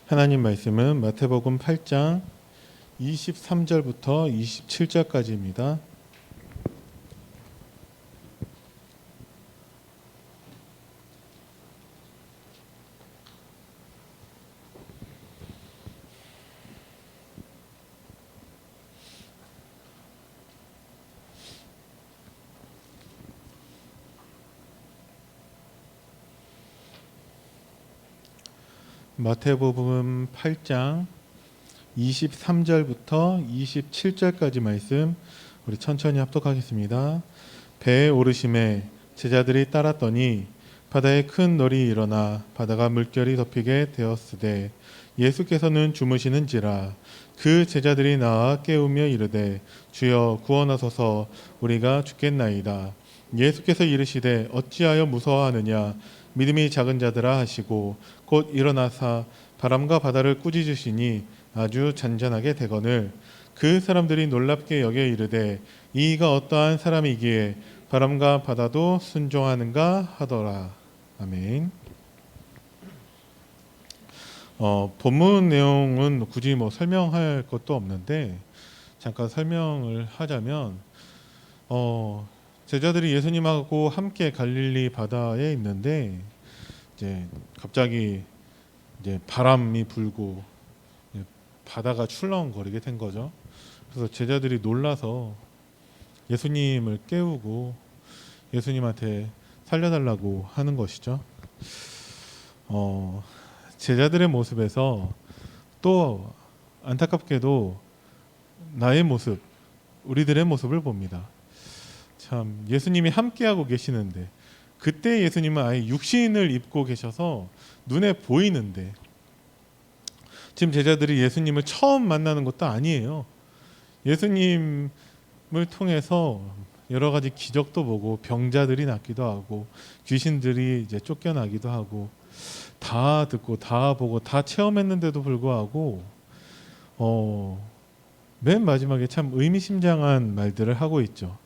하나님 말씀은 마태복음 8장 23절부터 27절까지입니다. 마태복음 8장 23절부터 27절까지 말씀 우리 천천히 합독하겠습니다. 배에 오르심에 제자들이 따랐더니 바다에 큰 널이 일어나 바다가 물결이 덮이게 되었으되 예수께서는 주무시는지라. 그 제자들이 나와 깨우며 이르되 주여 구원하소서, 우리가 죽겠나이다. 예수께서 이르시되 어찌하여 무서워하느냐, 믿음이 작은 자들아 하시고 곧 일어나사 바람과 바다를 꾸짖으시니 아주 잔잔하게 되거늘 그 사람들이 놀랍게 여겨 이르되 이가 어떠한 사람이기에 바람과 바다도 순종하는가 하더라. 아멘. 본문 내용은 굳이 설명할 것도 없는데 잠깐 설명을 하자면 제자들이 예수님하고 함께 갈릴리 바다에 있는데 이제 갑자기 이제 바람이 불고 바다가 출렁거리게 된 거죠. 그래서 제자들이 놀라서 예수님을 깨우고 예수님한테 살려달라고 하는 것이죠. 제자들의 모습에서 또 안타깝게도 나의 모습, 우리들의 모습을 봅니다. 참 예수님이 함께하고 계시는데 그때 예수님은 아예 육신을 입고 계셔서 눈에 보이는데 지금 제자들이 예수님을 처음 만나는 것도 아니에요. 예수님을 통해서 여러 가지 기적도 보고 병자들이 낫기도 하고 귀신들이 이제 쫓겨나기도 하고 다 듣고 다 보고 다 체험했는데도 불구하고 맨 마지막에 참 의미심장한 말들을 하고 있죠.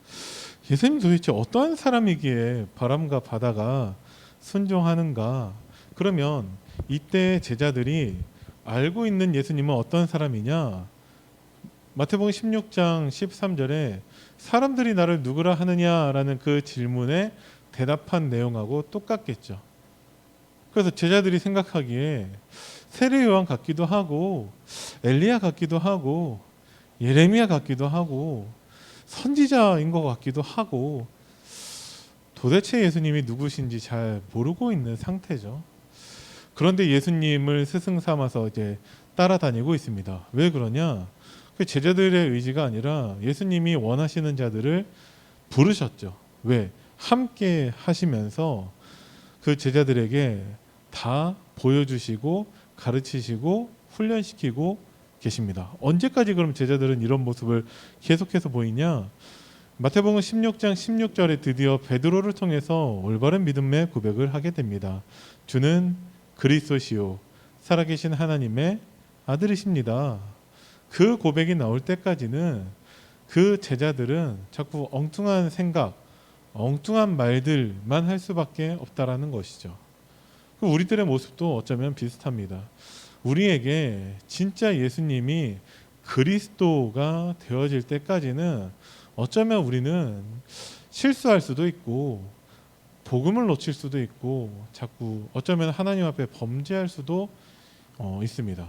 예수님 도대체 어떠한 사람이기에 바람과 바다가 순종하는가? 그러면 이때 제자들이 알고 있는 예수님은 어떤 사람이냐? 마태복음 16장 13절에 사람들이 나를 누구라 하느냐라는 그 질문에 대답한 내용하고 똑같겠죠. 그래서 제자들이 생각하기에 세례 요한 같기도 하고 엘리야 같기도 하고 예레미야 같기도 하고 선지자인 것 같기도 하고 도대체 예수님이 누구신지 잘 모르고 있는 상태죠. 그런데 예수님을 스승 삼아서 이제 따라다니고 있습니다. 왜 그러냐? 제자들의 의지가 아니라 예수님이 원하시는 자들을 부르셨죠. 왜? 함께 하시면서 그 제자들에게 다 보여주시고 가르치시고 훈련시키고 계십니다. 언제까지 그럼 제자들은 이런 모습을 계속해서 보이냐? 마태복음 16장 16절에 드디어 베드로를 통해서 올바른 믿음의 고백을 하게 됩니다. 주는 그리스도시요 살아계신 하나님의 아들이십니다. 그 고백이 나올 때까지는 그 제자들은 자꾸 엉뚱한 생각, 엉뚱한 말들만 할 수밖에 없다라는 것이죠. 우리들의 모습도 어쩌면 비슷합니다. 우리에게 진짜 예수님이 그리스도가 되어질 때까지는 어쩌면 우리는 실수할 수도 있고 복음을 놓칠 수도 있고 자꾸 어쩌면 하나님 앞에 범죄할 수도 있습니다.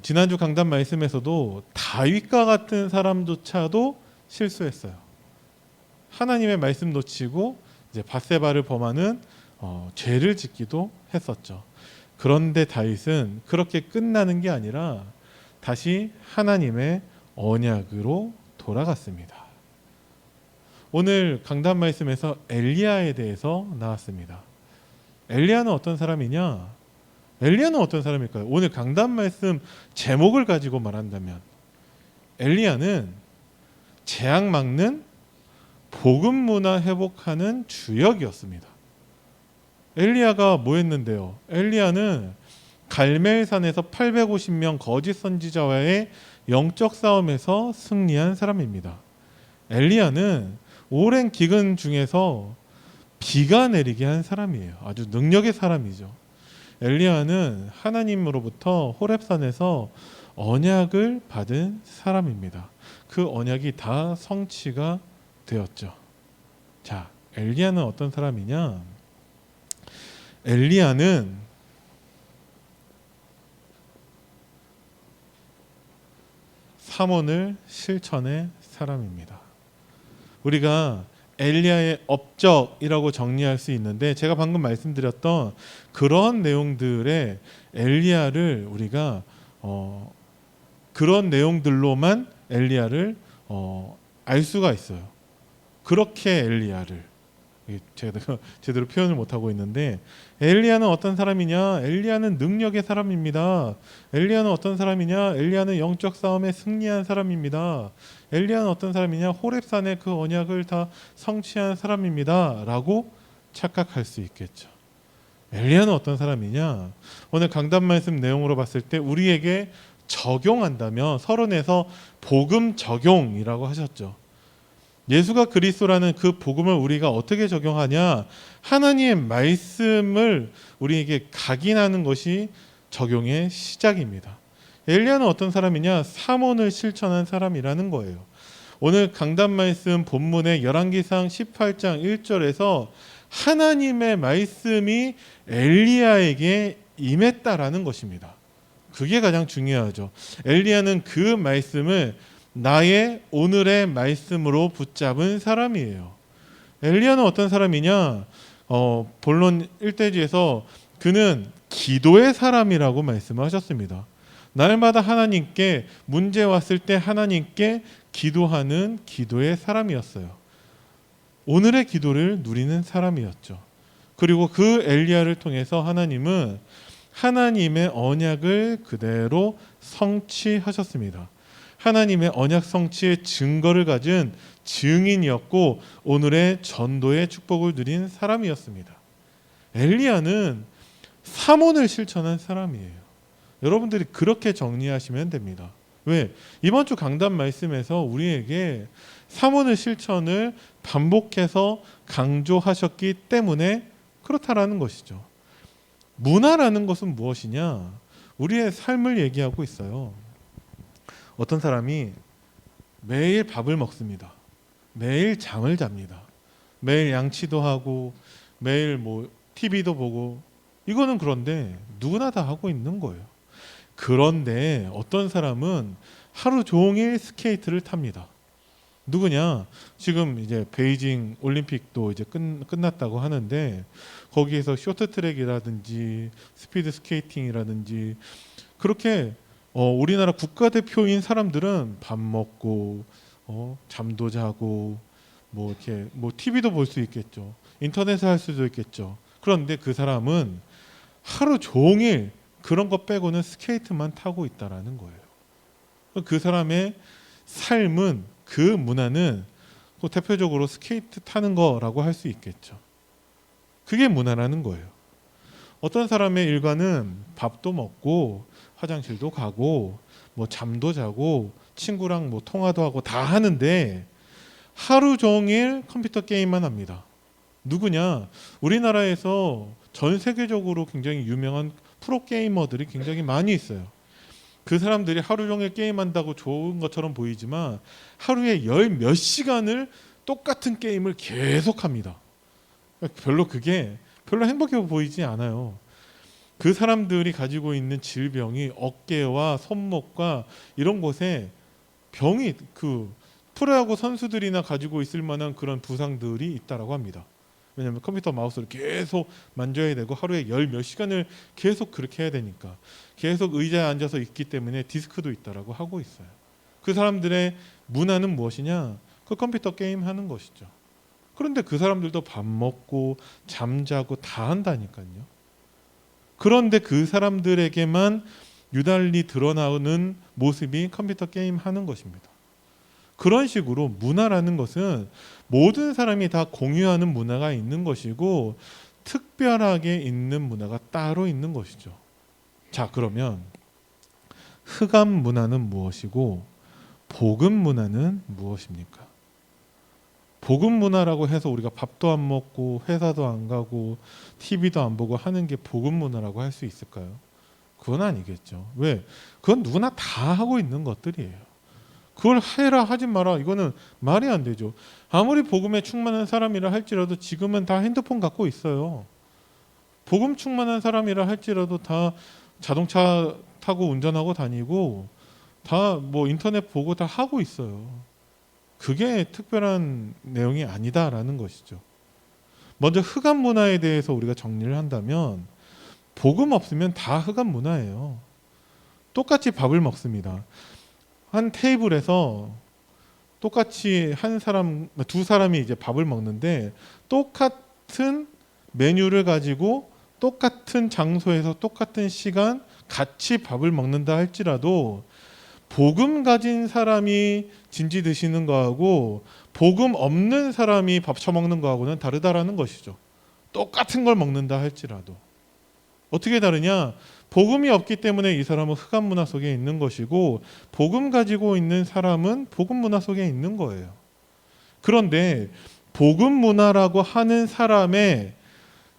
지난주 강단 말씀에서도 다윗과 같은 사람조차도 실수했어요. 하나님의 말씀 놓치고 이제 밧세바를 범하는 죄를 짓기도 했었죠. 그런데 다윗은 그렇게 끝나는 게 아니라 다시 하나님의 언약으로 돌아갔습니다. 오늘 강단 말씀에서 엘리야에 대해서 나왔습니다. 엘리야는 어떤 사람이냐? 엘리야는 어떤 사람일까요? 오늘 강단 말씀 제목을 가지고 말한다면 엘리야는 재앙 막는 복음 문화 회복하는 주역이었습니다. 엘리야가 뭐 했는데요? 엘리야는 갈멜산에서 850명 거짓 선지자와의 영적 싸움에서 승리한 사람입니다. 엘리야는 오랜 기근 중에서 비가 내리게 한 사람이에요. 아주 능력의 사람이죠. 엘리야는 하나님으로부터 호렙산에서 언약을 받은 사람입니다. 그 언약이 다 성취가 되었죠. 자, 엘리야는 어떤 사람이냐? 엘리야는 삼원을 실천의 사람입니다. 우리가 엘리야의 업적이라고 정리할 수 있는데, 제가 방금 말씀드렸던 그런 내용들의 엘리야를 우리가 그런 내용들로만 엘리야를 알 수가 있어요. 그렇게 엘리야를 제가 제대로 표현을 못하고 있는데, 엘리야는 어떤 사람이냐? 엘리야는 능력의 사람입니다. 엘리야는 어떤 사람이냐? 엘리야는 영적 싸움에 승리한 사람입니다. 엘리야는 어떤 사람이냐? 호렙산의 그 언약을 다 성취한 사람입니다 라고 착각할 수 있겠죠. 엘리야는 어떤 사람이냐? 오늘 강단 말씀 내용으로 봤을 때 우리에게 적용한다면 서론에서 복음 적용이라고 하셨죠. 예수가 그리스도라는 그 복음을 우리가 어떻게 적용하냐? 하나님의 말씀을 우리에게 각인하는 것이 적용의 시작입니다. 엘리야는 어떤 사람이냐? 삼원을 실천한 사람이라는 거예요. 오늘 강단 말씀 본문의 열왕기상 18장 1절에서 하나님의 말씀이 엘리야에게 임했다라는 것입니다. 그게 가장 중요하죠. 엘리야는 그 말씀을 나의 오늘의 말씀으로 붙잡은 사람이에요. 엘리야는 어떤 사람이냐? 본론 1대지에서 그는 기도의 사람이라고 말씀하셨습니다. 날마다 하나님께 문제 왔을 때 하나님께 기도하는 기도의 사람이었어요. 오늘의 기도를 누리는 사람이었죠. 그리고 그 엘리야를 통해서 하나님은 하나님의 언약을 그대로 성취하셨습니다. 하나님의 언약 성취의 증거를 가진 증인이었고 오늘의 전도의 축복을 누린 사람이었습니다. 엘리야는 삼원을 실천한 사람이에요. 여러분들이 그렇게 정리하시면 됩니다. 왜? 이번 주 강단 말씀에서 우리에게 삼원의 실천을 반복해서 강조하셨기 때문에 그렇다라는 것이죠. 문화라는 것은 무엇이냐? 우리의 삶을 얘기하고 있어요. 어떤 사람이 매일 밥을 먹습니다. 매일 잠을 잡니다. 매일 양치도 하고 매일 TV도 보고, 이거는 그런데 누구나 다 하고 있는 거예요. 그런데 어떤 사람은 하루 종일 스케이트를 탑니다. 누구냐? 지금 이제 베이징 올림픽도 이제 끝났다고 하는데 거기에서 쇼트트랙이라든지 스피드 스케이팅이라든지 그렇게 우리나라 국가대표인 사람들은 밥 먹고 잠도 자고 이렇게 TV도 볼 수 있겠죠. 인터넷을 할 수도 있겠죠. 그런데 그 사람은 하루 종일 그런 거 빼고는 스케이트만 타고 있다라는 거예요. 그 사람의 삶은, 그 문화는 대표적으로 스케이트 타는 거라고 할 수 있겠죠. 그게 문화라는 거예요. 어떤 사람의 일과는 밥도 먹고 화장실도 가고 잠도 자고 친구랑 통화도 하고 다 하는데 하루 종일 컴퓨터 게임만 합니다. 누구냐? 우리나라에서 전 세계적으로 굉장히 유명한 프로게이머들이 굉장히 많이 있어요. 그 사람들이 하루 종일 게임한다고 좋은 것처럼 보이지만 하루에 열 몇 시간을 똑같은 게임을 계속합니다. 그게 별로 행복해 보이지 않아요. 그 사람들이 가지고 있는 질병이 어깨와 손목과 이런 곳에 병이, 프로야구 선수들이나 가지고 있을 만한 그런 부상들이 있다라고 합니다. 왜냐하면 컴퓨터 마우스를 계속 만져야 되고 하루에 열 몇 시간을 계속 그렇게 해야 되니까, 계속 의자에 앉아서 있기 때문에 디스크도 있다라고 하고 있어요. 그 사람들의 문화는 무엇이냐? 그 컴퓨터 게임 하는 것이죠. 그런데 그 사람들도 밥 먹고 잠자고 다 한다니까요. 그런데 그 사람들에게만 유달리 드러나는 모습이 컴퓨터 게임 하는 것입니다. 그런 식으로 문화라는 것은 모든 사람이 다 공유하는 문화가 있는 것이고 특별하게 있는 문화가 따로 있는 것이죠. 자, 그러면 흑암 문화는 무엇이고 복음 문화는 무엇입니까? 복음 문화라고 해서 우리가 밥도 안 먹고 회사도 안 가고 TV도 안 보고 하는 게 복음 문화라고 할 수 있을까요? 그건 아니겠죠. 왜? 그건 누구나 다 하고 있는 것들이에요. 그걸 해라 하지 마라 이거는 말이 안 되죠. 아무리 복음에 충만한 사람이라 할지라도 지금은 다 핸드폰 갖고 있어요. 복음 충만한 사람이라 할지라도 다 자동차 타고 운전하고 다니고 다 뭐 인터넷 보고 다 하고 있어요. 그게 특별한 내용이 아니다라는 것이죠. 먼저 흑암 문화에 대해서 우리가 정리를 한다면 복음 없으면 다 흑암 문화예요. 똑같이 밥을 먹습니다. 한 테이블에서 똑같이 두 사람이 이제 밥을 먹는데 똑같은 메뉴를 가지고 똑같은 장소에서 똑같은 시간 같이 밥을 먹는다 할지라도 복음 가진 사람이 진지 드시는 거하고 복음 없는 사람이 밥 처먹는 거하고는 다르다라는 것이죠. 똑같은 걸 먹는다 할지라도. 어떻게 다르냐? 복음이 없기 때문에 이 사람은 흑암 문화 속에 있는 것이고 복음 가지고 있는 사람은 복음 문화 속에 있는 거예요. 그런데 복음 문화라고 하는 사람의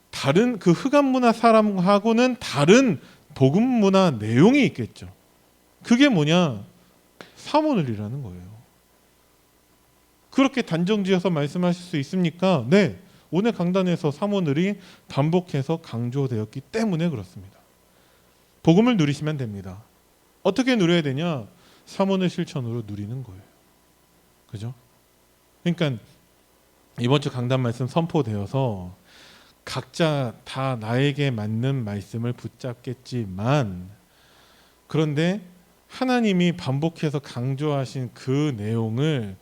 다른 그 흑암 문화 사람하고는 다른 복음 문화 내용이 있겠죠. 그게 뭐냐? 사모늘이라는 거예요. 그렇게 단정지어서 말씀하실 수 있습니까? 네. 오늘 강단에서 사모늘이 반복해서 강조되었기 때문에 그렇습니다. 복음을 누리시면 됩니다. 어떻게 누려야 되냐? 사모늘 실천으로 누리는 거예요. 그죠? 그러니까 이번 주 강단 말씀 선포되어서 각자 다 나에게 맞는 말씀을 붙잡겠지만 그런데 하나님이 반복해서 강조하신 그 내용을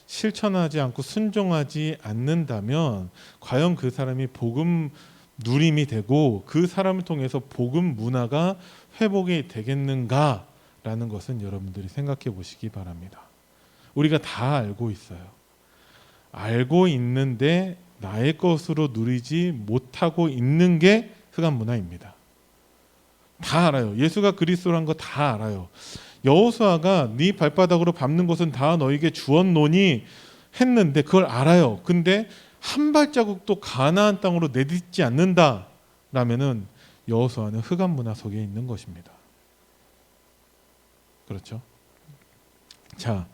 실천하지 않고 순종하지 않는다면 과연 그 사람이 복음 누림이 되고 그 사람을 통해서 복음 문화가 회복이 되겠는가라는 것은 여러분들이 생각해 보시기 바랍니다. 우리가 다 알고 있어요. 알고 있는데 나의 것으로 누리지 못하고 있는 게 흑암 문화입니다. 다 알아요. 예수가 그리스도라는 거 다 알아요. 여호수아가 네 발바닥으로 밟는 것은 다 너에게 주었노니 했는데 그걸 알아요. 근데 한 발자국도 가나안 땅으로 내딛지 않는다라면은 여호수아는 흑암 문화 속에 있는 것입니다. 그렇죠? 자,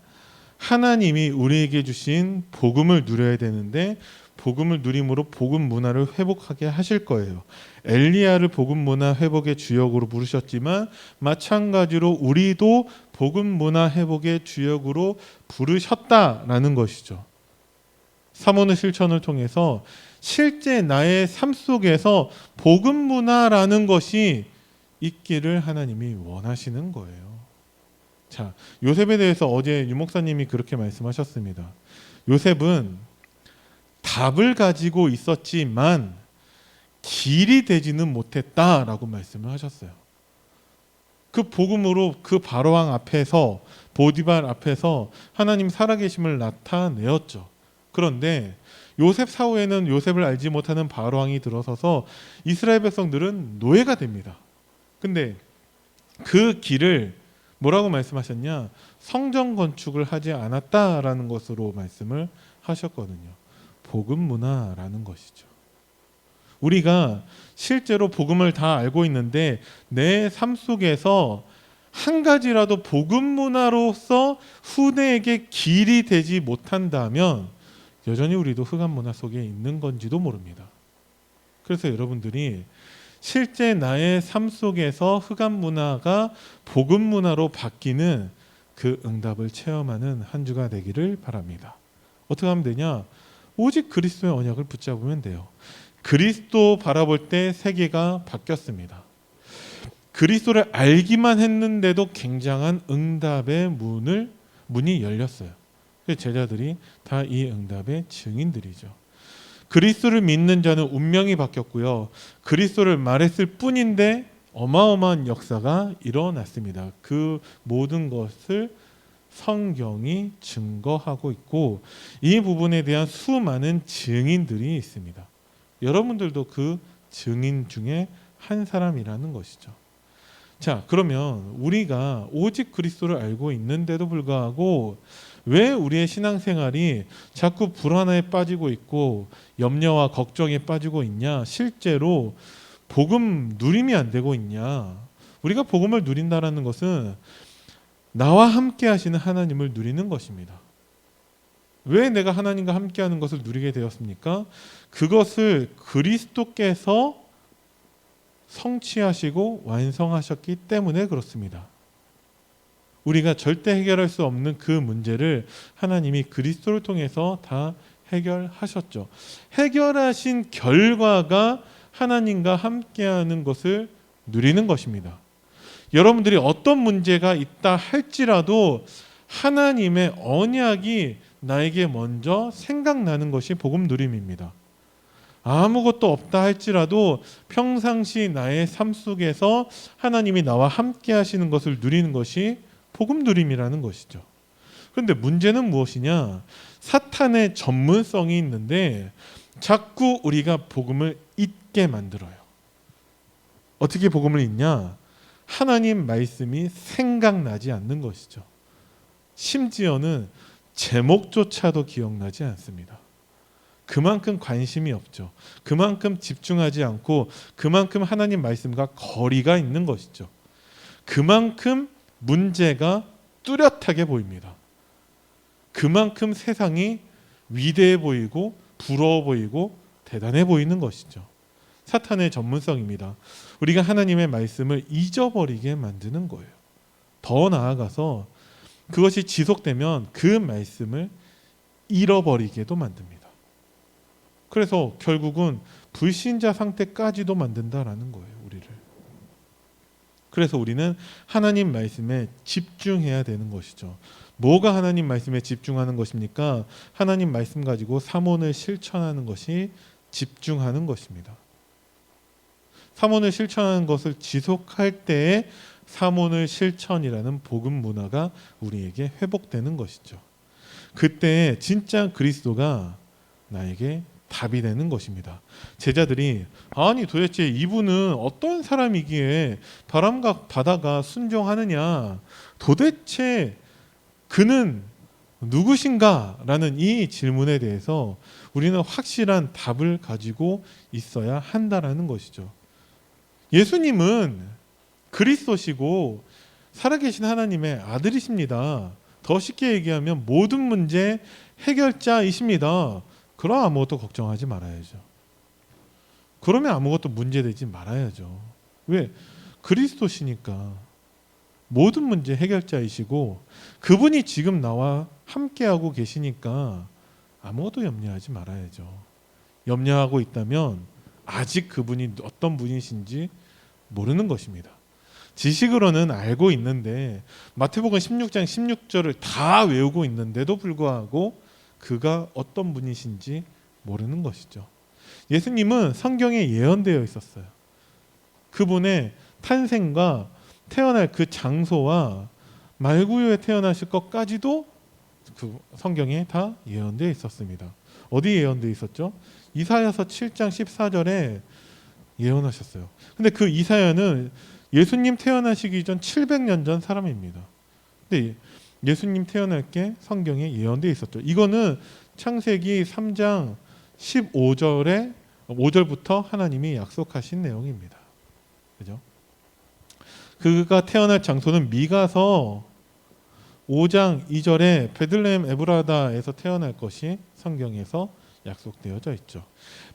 하나님이 우리에게 주신 복음을 누려야 되는데 복음을 누림으로 복음 문화를 회복하게 하실 거예요. 엘리야를 복음 문화 회복의 주역으로 부르셨지만 마찬가지로 우리도 복음 문화 회복의 주역으로 부르셨다라는 것이죠. 사모의 실천을 통해서 실제 나의 삶 속에서 복음 문화라는 것이 있기를 하나님이 원하시는 거예요. 자, 요셉에 대해서 어제 유 목사님이 그렇게 말씀하셨습니다. 요셉은 답을 가지고 있었지만 길이 되지는 못했다라고 말씀을 하셨어요. 그 복음으로 그 바로왕 앞에서 보디발 앞에서 하나님 살아계심을 나타내었죠. 그런데 요셉 사후에는 요셉을 알지 못하는 바로왕이 들어서서 이스라엘 백성들은 노예가 됩니다. 근데 그 길을 뭐라고 말씀하셨냐? 성전 건축을 하지 않았다라는 것으로 말씀을 하셨거든요. 복음 문화라는 것이죠. 우리가 실제로 복음을 다 알고 있는데 내 삶 속에서 한 가지라도 복음 문화로서 후대에게 길이 되지 못한다면 여전히 우리도 흑암 문화 속에 있는 건지도 모릅니다. 그래서 여러분들이 실제 나의 삶 속에서 흑암 문화가 복음 문화로 바뀌는 그 응답을 체험하는 한 주가 되기를 바랍니다. 어떻게 하면 되냐? 오직 그리스도의 언약을 붙잡으면 돼요. 그리스도 바라볼 때 세계가 바뀌었습니다. 그리스도를 알기만 했는데도 굉장한 응답의 문이 열렸어요. 제자들이 다 이 응답의 증인들이죠. 그리스도를 믿는 자는 운명이 바뀌었고요. 그리스도를 말했을 뿐인데 어마어마한 역사가 일어났습니다. 그 모든 것을 성경이 증거하고 있고 이 부분에 대한 수많은 증인들이 있습니다. 여러분들도 그 증인 중에 한 사람이라는 것이죠. 자, 그러면 우리가 오직 그리스도를 알고 있는데도 불구하고 왜 우리의 신앙생활이 자꾸 불안에 빠지고 있고 염려와 걱정에 빠지고 있냐? 실제로 복음 누림이 안 되고 있냐? 우리가 복음을 누린다라는 것은 나와 함께 하시는 하나님을 누리는 것입니다. 왜 내가 하나님과 함께하는 것을 누리게 되었습니까? 그것을 그리스도께서 성취하시고 완성하셨기 때문에 그렇습니다. 우리가 절대 해결할 수 없는 그 문제를 하나님이 그리스도를 통해서 다 해결하셨죠. 해결하신 결과가 하나님과 함께하는 것을 누리는 것입니다. 여러분들이 어떤 문제가 있다 할지라도 하나님의 언약이 나에게 먼저 생각나는 것이 복음 누림입니다. 아무것도 없다 할지라도 평상시 나의 삶 속에서 하나님이 나와 함께 하시는 것을 누리는 것이 복음 누림이라는 것이죠. 그런데 문제는 무엇이냐? 사탄의 전문성이 있는데 자꾸 우리가 복음을 잊게 만들어요. 어떻게 복음을 잊냐? 하나님 말씀이 생각나지 않는 것이죠. 심지어는 제목조차도 기억나지 않습니다. 그만큼 관심이 없죠. 그만큼 집중하지 않고 그만큼 하나님 말씀과 거리가 있는 것이죠. 그만큼 문제가 뚜렷하게 보입니다. 그만큼 세상이 위대해 보이고 부러워 보이고 대단해 보이는 것이죠. 사탄의 전문성입니다. 우리가 하나님의 말씀을 잊어버리게 만드는 거예요. 더 나아가서 그것이 지속되면 그 말씀을 잃어버리게도 만듭니다. 그래서 결국은 불신자 상태까지도 만든다라는 거예요, 우리를. 그래서 우리는 하나님 말씀에 집중해야 되는 것이죠. 뭐가 하나님 말씀에 집중하는 것입니까? 하나님 말씀 가지고 사모를 실천하는 것이 집중하는 것입니다. 사모를 실천하는 것을 지속할 때에 사모를 실천이라는 복음 문화가 우리에게 회복되는 것이죠. 그때 진짜 그리스도가 나에게 답이 되는 것입니다. 제자들이 아니 도대체 이분은 어떤 사람이기에 바람과 바다가 순종하느냐, 도대체 그는 누구신가? 라는 이 질문에 대해서 우리는 확실한 답을 가지고 있어야 한다라는 것이죠. 예수님은 그리스도시고 살아계신 하나님의 아들이십니다. 더 쉽게 얘기하면 모든 문제 해결자이십니다. 그럼 아무것도 걱정하지 말아야죠. 그러면 아무것도 문제되지 말아야죠. 왜? 그리스도시니까 모든 문제 해결자이시고 그분이 지금 나와 함께하고 계시니까 아무것도 염려하지 말아야죠. 염려하고 있다면 아직 그분이 어떤 분이신지 모르는 것입니다. 지식으로는 알고 있는데 마태복음 16장 16절을 다 외우고 있는데도 불구하고 그가 어떤 분이신지 모르는 것이죠. 예수님은 성경에 예언되어 있었어요. 그분의 탄생과 태어날 그 장소와 말구유에 태어나실 것까지도 그 성경에 다 예언되어 있었습니다. 어디 예언되어 있었죠? 이사야서 7장 14절에 예언하셨어요. 근데 그 이사야는 예수님 태어나시기 전 700년 전 사람입니다. 근데 예수님 태어날 게 성경에 예언되어 있었죠. 이거는 창세기 3장 15절에 5절부터 하나님이 약속하신 내용입니다. 그죠? 그가 태어날 장소는 미가서 5장 2절에 베들레헴 에브라다에서 태어날 것이 성경에서 약속되어져 있죠.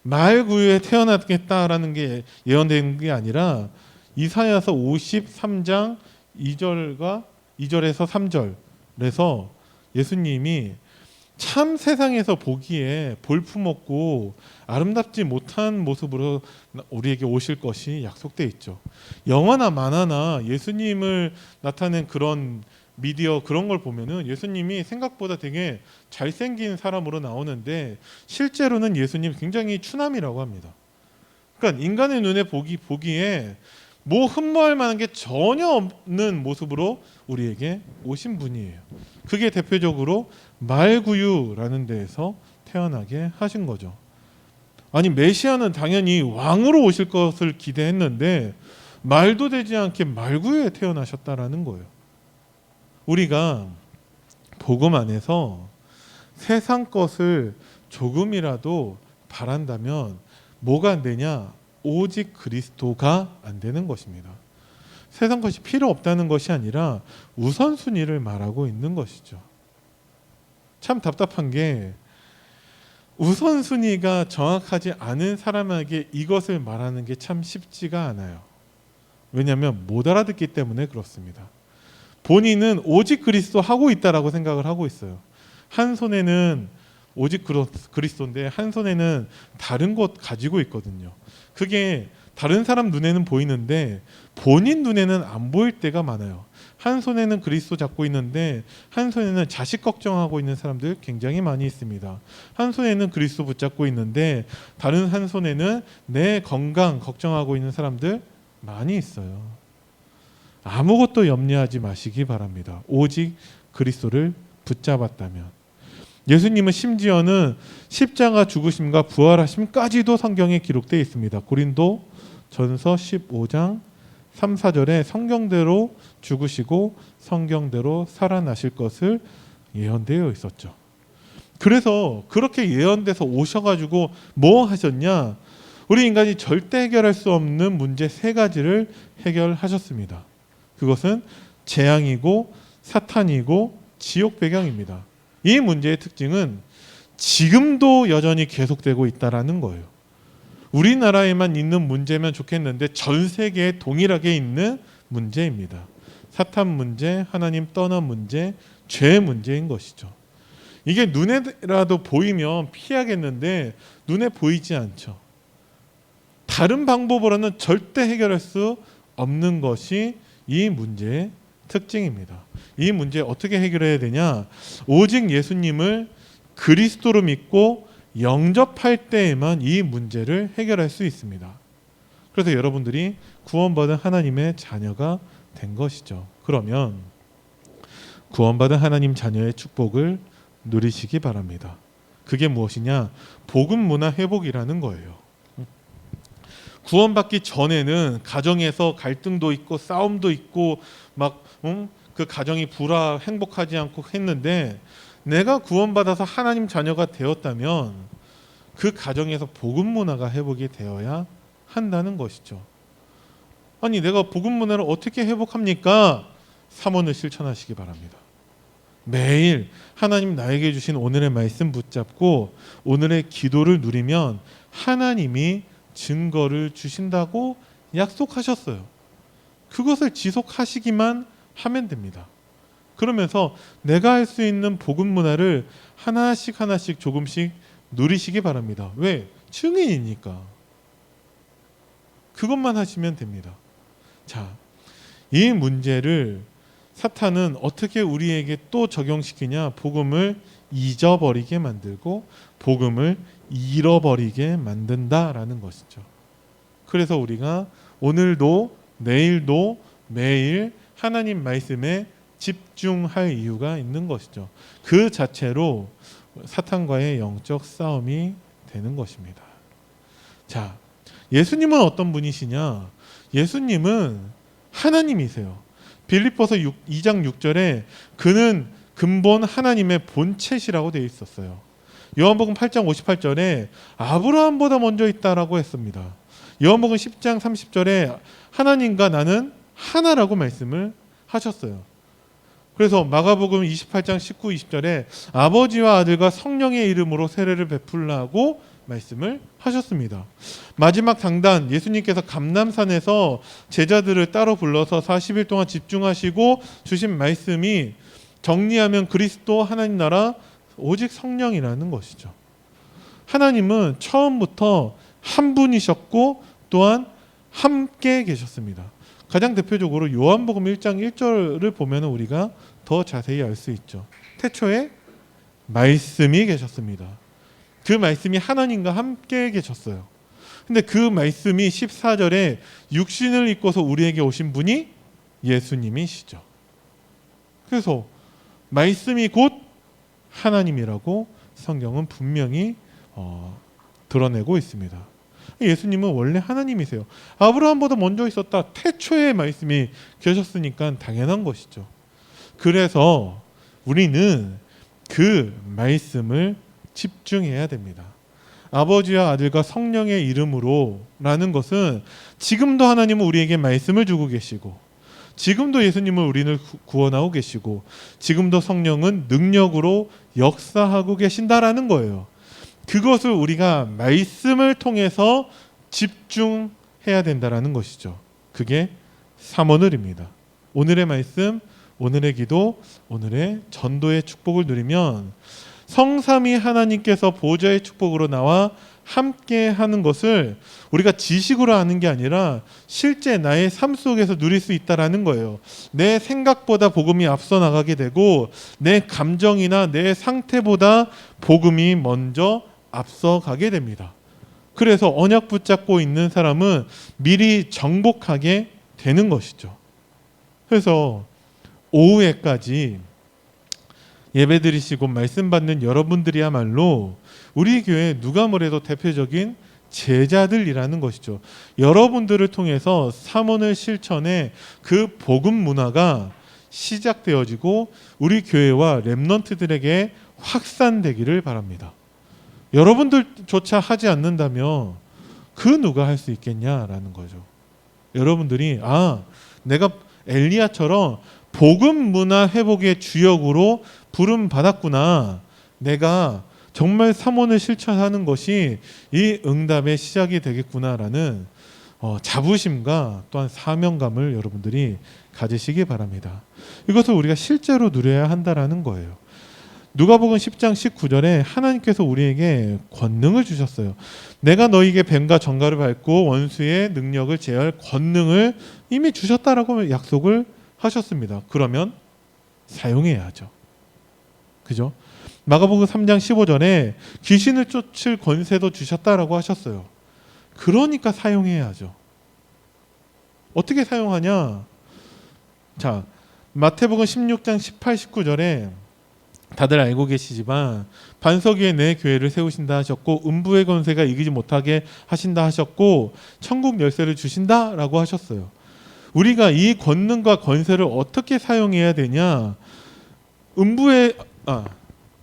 말구유에 태어나겠다라는 게 예언된 게 아니라 이사야서 53장 2절과 2절에서 3절에서 예수님이 참 세상에서 보기에 볼품없고 아름답지 못한 모습으로 우리에게 오실 것이 약속되어 있죠. 영화나 만화나 예수님을 나타낸 그런 미디어 그런 걸 보면은 예수님이 생각보다 되게 잘생긴 사람으로 나오는데 실제로는 예수님 굉장히 추남이라고 합니다. 그러니까 인간의 눈에 보기에 뭐 흠모할 만한 게 전혀 없는 모습으로 우리에게 오신 분이에요. 그게 대표적으로 말구유라는 데에서 태어나게 하신 거죠. 아니 메시아는 당연히 왕으로 오실 것을 기대했는데 말도 되지 않게 말구유에 태어나셨다라는 거예요. 우리가 복음 안에서 세상 것을 조금이라도 바란다면 뭐가 안 되냐? 오직 그리스도가 안 되는 것입니다. 세상 것이 필요 없다는 것이 아니라 우선순위를 말하고 있는 것이죠. 참 답답한 게 우선순위가 정확하지 않은 사람에게 이것을 말하는 게 참 쉽지가 않아요. 왜냐하면 못 알아듣기 때문에 그렇습니다. 본인은 오직 그리스도 하고 있다라고 생각을 하고 있어요. 한 손에는 오직 그리스도인데 한 손에는 다른 것 가지고 있거든요. 그게 다른 사람 눈에는 보이는데 본인 눈에는 안 보일 때가 많아요. 한 손에는 그리스도 잡고 있는데 한 손에는 자식 걱정하고 있는 사람들 굉장히 많이 있습니다. 한 손에는 그리스도 붙잡고 있는데 다른 한 손에는 내 건강 걱정하고 있는 사람들 많이 있어요. 아무것도 염려하지 마시기 바랍니다. 오직 그리스도를 붙잡았다면. 예수님은 심지어는 십자가 죽으심과 부활하심까지도 성경에 기록되어 있습니다. 고린도 전서 15장 3, 4절에 성경대로 죽으시고 성경대로 살아나실 것을 예언되어 있었죠. 그래서 그렇게 예언돼서 오셔가지고 뭐 하셨냐? 우리 인간이 절대 해결할 수 없는 문제 3가지를 해결하셨습니다. 그것은 재앙이고 사탄이고 지옥 배경입니다. 이 문제의 특징은 지금도 여전히 계속되고 있다라는 거예요. 우리나라에만 있는 문제면 좋겠는데 전 세계에 동일하게 있는 문제입니다. 사탄 문제, 하나님 떠난 문제, 죄 문제인 것이죠. 이게 눈에라도 보이면 피하겠는데 눈에 보이지 않죠. 다른 방법으로는 절대 해결할 수 없는 것이 이 문제의 특징입니다. 이 문제 어떻게 해결해야 되냐? 오직 예수님을 그리스도로 믿고 영접할 때에만 이 문제를 해결할 수 있습니다. 그래서 여러분들이 구원받은 하나님의 자녀가 된 것이죠. 그러면 구원받은 하나님 자녀의 축복을 누리시기 바랍니다. 그게 무엇이냐? 복음 문화 회복이라는 거예요. 구원받기 전에는 가정에서 갈등도 있고 싸움도 있고 막 그 가정이 행복하지 않고 했는데 내가 구원받아서 하나님 자녀가 되었다면 그 가정에서 복음 문화가 회복이 되어야 한다는 것이죠. 아니 내가 복음 문화를 어떻게 회복합니까? 3원을 실천하시기 바랍니다. 매일 하나님 나에게 주신 오늘의 말씀 붙잡고 오늘의 기도를 누리면 하나님이 증거를 주신다고 약속하셨어요. 그것을 지속하시기만 하면 됩니다. 그러면서 내가 할 수 있는 복음 문화를 하나씩 조금씩 누리시기 바랍니다. 왜? 증인이니까. 그것만 하시면 됩니다. 자, 이 문제를 사탄은 어떻게 우리에게 또 적용시키냐? 복음을 잊어버리게 만들고 복음을 잃어버리게 만든다라는 것이죠. 그래서 우리가 오늘도 내일도 매일 하나님 말씀에 집중할 이유가 있는 것이죠. 그 자체로 사탄과의 영적 싸움이 되는 것입니다. 자, 예수님은 어떤 분이시냐? 예수님은 하나님이세요. 빌립보서 2장 6절에 그는 근본 하나님의 본체시라고 되어 있었어요. 요한복음 8장 58절에 아브라함보다 먼저 있다라고 했습니다. 요한복음 10장 30절에 하나님과 나는 하나라고 말씀을 하셨어요. 그래서 마가복음 28장 19, 20절에 아버지와 아들과 성령의 이름으로 세례를 베풀라고 말씀을 하셨습니다. 마지막 장단 예수님께서 감람산에서 제자들을 따로 불러서 40일 동안 집중하시고 주신 말씀이 정리하면 그리스도 하나님 나라 오직 성령이라는 것이죠. 하나님은 처음부터 한 분이셨고 또한 함께 계셨습니다. 가장 대표적으로 요한복음 1장 1절을 보면 우리가 더 자세히 알 수 있죠. 태초에 말씀이 계셨습니다. 그 말씀이 하나님과 함께 계셨어요. 근데 그 말씀이 14절에 육신을 입고서 우리에게 오신 분이 예수님이시죠. 그래서 말씀이 곧 하나님이라고 성경은 분명히 드러내고 있습니다. 예수님은 원래 하나님이세요. 아브라함보다 먼저 있었다. 태초에 말씀이 계셨으니까 당연한 것이죠. 그래서 우리는 그 말씀을 집중해야 됩니다. 아버지와 아들과 성령의 이름으로 라는 것은 지금도 하나님은 우리에게 말씀을 주고 계시고 지금도 예수님은 우리를 구원하고 계시고 지금도 성령은 능력으로 역사하고 계신다라는 거예요. 그것을 우리가 말씀을 통해서 집중해야 된다라는 것이죠. 그게 삼오늘입니다. 오늘의 말씀, 오늘의 기도, 오늘의 전도의 축복을 누리면 성삼위 하나님께서 보좌의 축복으로 나와 함께 하는 것을 우리가 지식으로 아는 게 아니라 실제 나의 삶 속에서 누릴 수 있다라는 거예요. 내 생각보다 복음이 앞서 나가게 되고 내 감정이나 내 상태보다 복음이 먼저 앞서가게 됩니다. 그래서 언약 붙잡고 있는 사람은 미리 정복하게 되는 것이죠. 그래서 오후에까지 예배드리시고 말씀 받는 여러분들이야말로 우리 교회 누가 뭐래도 대표적인 제자들이라는 것이죠. 여러분들을 통해서 삼원을 실천의 그 복음 문화가 시작되어지고 우리 교회와 렘넌트들에게 확산되기를 바랍니다. 여러분들조차 하지 않는다면 그 누가 할 수 있겠냐라는 거죠. 여러분들이 내가 엘리야처럼 복음 문화 회복의 주역으로 부름 받았구나. 내가 정말 삼원을 실천하는 것이 이 응답의 시작이 되겠구나라는 자부심과 또한 사명감을 여러분들이 가지시기 바랍니다. 이것을 우리가 실제로 누려야 한다라는 거예요. 누가복음 10장 19절에 하나님께서 우리에게 권능을 주셨어요. 내가 너희에게 뱀과 정갈을 밟고 원수의 능력을 제어할 권능을 이미 주셨다라고 약속을 하셨습니다. 그러면 사용해야죠. 그죠? 마가복음 3장 15절에 귀신을 쫓을 권세도 주셨다라고 하셨어요. 그러니까 사용해야죠. 어떻게 사용하냐? 자, 마태복음 16장 18, 19절에 다들 알고 계시지만 반석 위에 내 교회를 세우신다 하셨고 음부의 권세가 이기지 못하게 하신다 하셨고 천국 열쇠를 주신다라고 하셨어요. 우리가 이 권능과 권세를 어떻게 사용해야 되냐?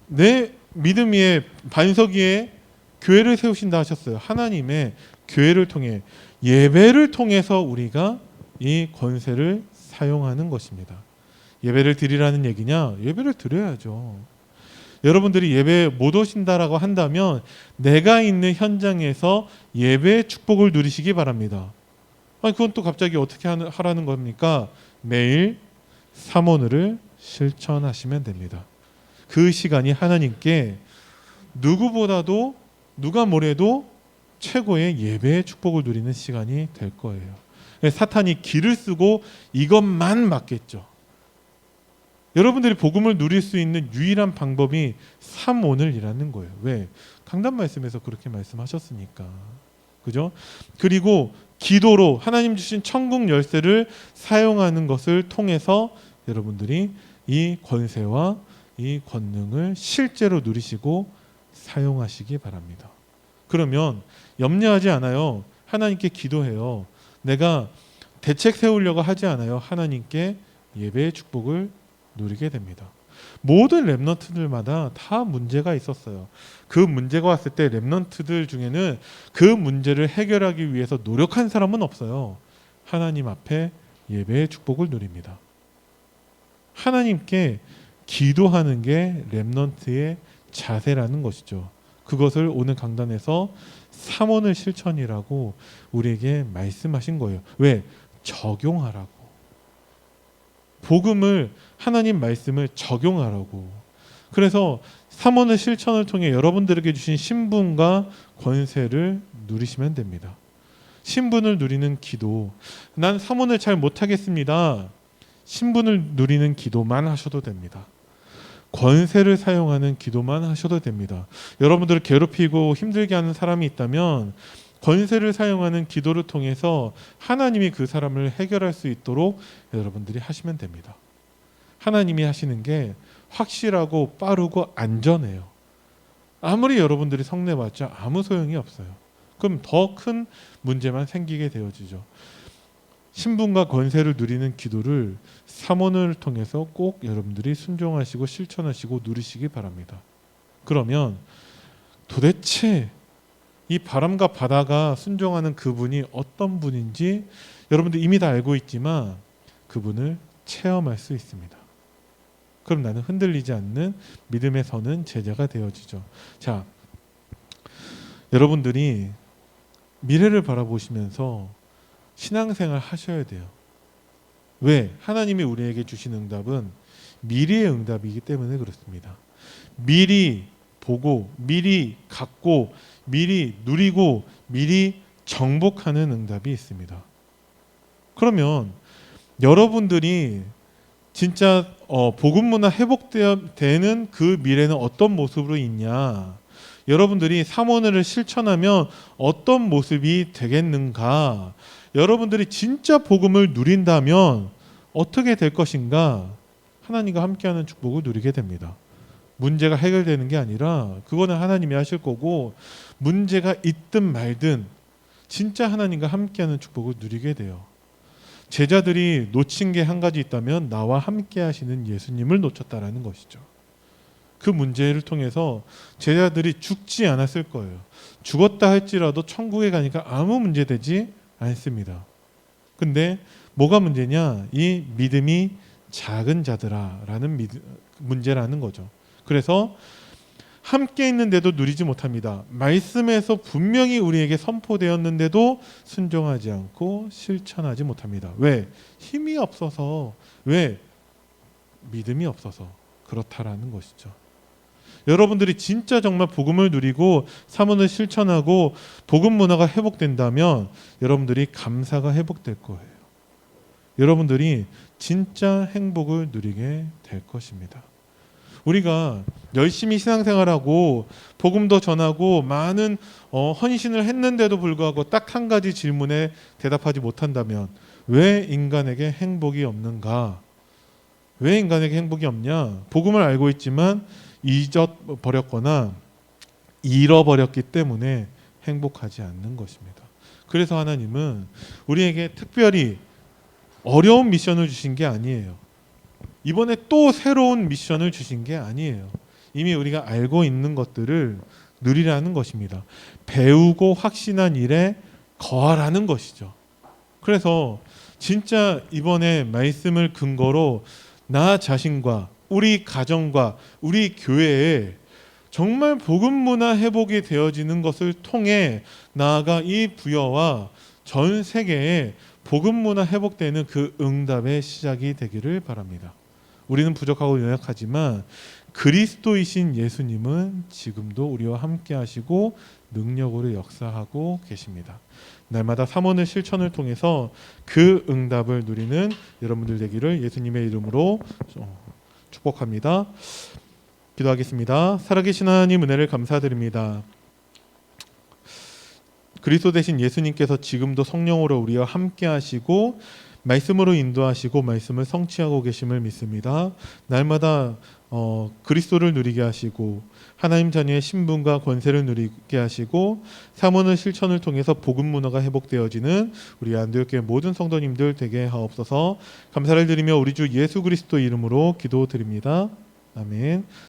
내 믿음 위에 반석 위에 교회를 세우신다 하셨어요. 하나님의 교회를 통해 예배를 통해서 우리가 이 권세를 사용하는 것입니다. 예배를 드리라는 얘기냐? 예배를 드려야죠. 여러분들이 예배 못 오신다라고 한다면 내가 있는 현장에서 예배의 축복을 누리시기 바랍니다. 그건 또 갑자기 어떻게 하라는 겁니까? 매일 삼오늘을 실천하시면 됩니다. 그 시간이 하나님께 누구보다도 누가 뭐래도 최고의 예배의 축복을 누리는 시간이 될 거예요. 사탄이 기를 쓰고 이것만 막겠죠. 여러분들이 복음을 누릴 수 있는 유일한 방법이 삼오늘이라는 거예요. 왜? 강단 말씀에서 그렇게 말씀하셨으니까. 그죠? 그리고 기도로 하나님 주신 천국 열쇠를 사용하는 것을 통해서 여러분들이 이 권세와 이 권능을 실제로 누리시고 사용하시기 바랍니다. 그러면 염려하지 않아요. 하나님께 기도해요. 내가 대책 세우려고 하지 않아요. 하나님께 예배의 축복을 누리게 됩니다. 모든 렘넌트들마다 다 문제가 있었어요. 그 문제가 왔을 때 렘넌트들 중에는 그 문제를 해결하기 위해서 노력한 사람은 없어요. 하나님 앞에 예배의 축복을 누립니다. 하나님께 기도하는 게 렘넌트의 자세라는 것이죠. 그것을 오늘 강단에서 삼원을 실천이라고 우리에게 말씀하신 거예요. 왜? 적용하라고. 복음을 하나님 말씀을 적용하라고. 그래서 삼원의 실천을 통해 여러분들에게 주신 신분과 권세를 누리시면 됩니다. 신분을 누리는 기도. 난 삼원을 잘 못하겠습니다. 신분을 누리는 기도만 하셔도 됩니다. 권세를 사용하는 기도만 하셔도 됩니다. 여러분들을 괴롭히고 힘들게 하는 사람이 있다면 권세를 사용하는 기도를 통해서 하나님이 그 사람을 해결할 수 있도록 여러분들이 하시면 됩니다. 하나님이 하시는 게 확실하고 빠르고 안전해요. 아무리 여러분들이 성내봤자 아무 소용이 없어요. 그럼 더 큰 문제만 생기게 되어지죠. 신분과 권세를 누리는 기도를 삼원을 통해서 꼭 여러분들이 순종하시고 실천하시고 누리시기 바랍니다. 그러면 도대체 이 바람과 바다가 순종하는 그분이 어떤 분인지 여러분들 이미 다 알고 있지만 그분을 체험할 수 있습니다. 그럼 나는 흔들리지 않는 믿음에 서는 제자가 되어지죠. 자, 여러분들이 미래를 바라보시면서 신앙생활 하셔야 돼요. 왜? 하나님이 우리에게 주신 응답은 미래의 응답이기 때문에 그렇습니다. 미리 보고 미리 갖고 미리 누리고 미리 정복하는 응답이 있습니다. 그러면 여러분들이 진짜 복음 문화 회복되는 그 미래는 어떤 모습으로 있냐? 여러분들이 삼원을 실천하면 어떤 모습이 되겠는가? 여러분들이 진짜 복음을 누린다면 어떻게 될 것인가? 하나님과 함께하는 축복을 누리게 됩니다. 문제가 해결되는 게 아니라 그거는 하나님이 하실 거고 문제가 있든 말든 진짜 하나님과 함께하는 축복을 누리게 돼요. 제자들이 놓친 게 한 가지 있다면 나와 함께 하시는 예수님을 놓쳤다라는 것이죠. 그 문제를 통해서 제자들이 죽지 않았을 거예요. 죽었다 할지라도 천국에 가니까 아무 문제 되지 않습니다. 근데 뭐가 문제냐? 이 믿음이 작은 자들아라는 문제라는 거죠. 그래서 함께 있는데도 누리지 못합니다. 말씀에서 분명히 우리에게 선포되었는데도 순종하지 않고 실천하지 못합니다. 왜? 힘이 없어서, 왜? 믿음이 없어서 그렇다라는 것이죠. 여러분들이 진짜 정말 복음을 누리고 사문을 실천하고 복음 문화가 회복된다면 여러분들이 감사가 회복될 거예요. 여러분들이 진짜 행복을 누리게 될 것입니다. 우리가 열심히 신앙생활하고 복음도 전하고 많은 헌신을 했는데도 불구하고 딱 한 가지 질문에 대답하지 못한다면 왜 인간에게 행복이 없는가? 왜 인간에게 행복이 없냐? 복음을 알고 있지만 잊어버렸거나 잃어버렸기 때문에 행복하지 않는 것입니다. 그래서 하나님은 우리에게 특별히 어려운 미션을 주신 게 아니에요. 이번에 또 새로운 미션을 주신 게 아니에요. 이미 우리가 알고 있는 것들을 누리라는 것입니다. 배우고 확신한 일에 거하라는 것이죠. 그래서 진짜 이번에 말씀을 근거로 나 자신과 우리 가정과 우리 교회에 정말 복음 문화 회복이 되어지는 것을 통해 나아가 이 부여와 전 세계에 복음 문화 회복되는 그 응답의 시작이 되기를 바랍니다. 우리는 부족하고 연약하지만 그리스도이신 예수님은 지금도 우리와 함께 하시고 능력으로 역사하고 계십니다. 날마다 삼원의 실천을 통해서 그 응답을 누리는 여러분들 되기를 예수님의 이름으로 축복합니다. 기도하겠습니다. 살아계신 하나님 은혜를 감사드립니다. 그리스도 되신 예수님께서 지금도 성령으로 우리와 함께 하시고 말씀으로 인도하시고 말씀을 성취하고 계심을 믿습니다. 날마다 그리스도를 누리게 하시고 하나님 자녀의 신분과 권세를 누리게 하시고 삼원의 실천을 통해서 복음 문화가 회복되어지는 우리 안디옥교회 모든 성도님들 되게 하옵소서. 감사를 드리며 우리 주 예수 그리스도 이름으로 기도드립니다. 아멘.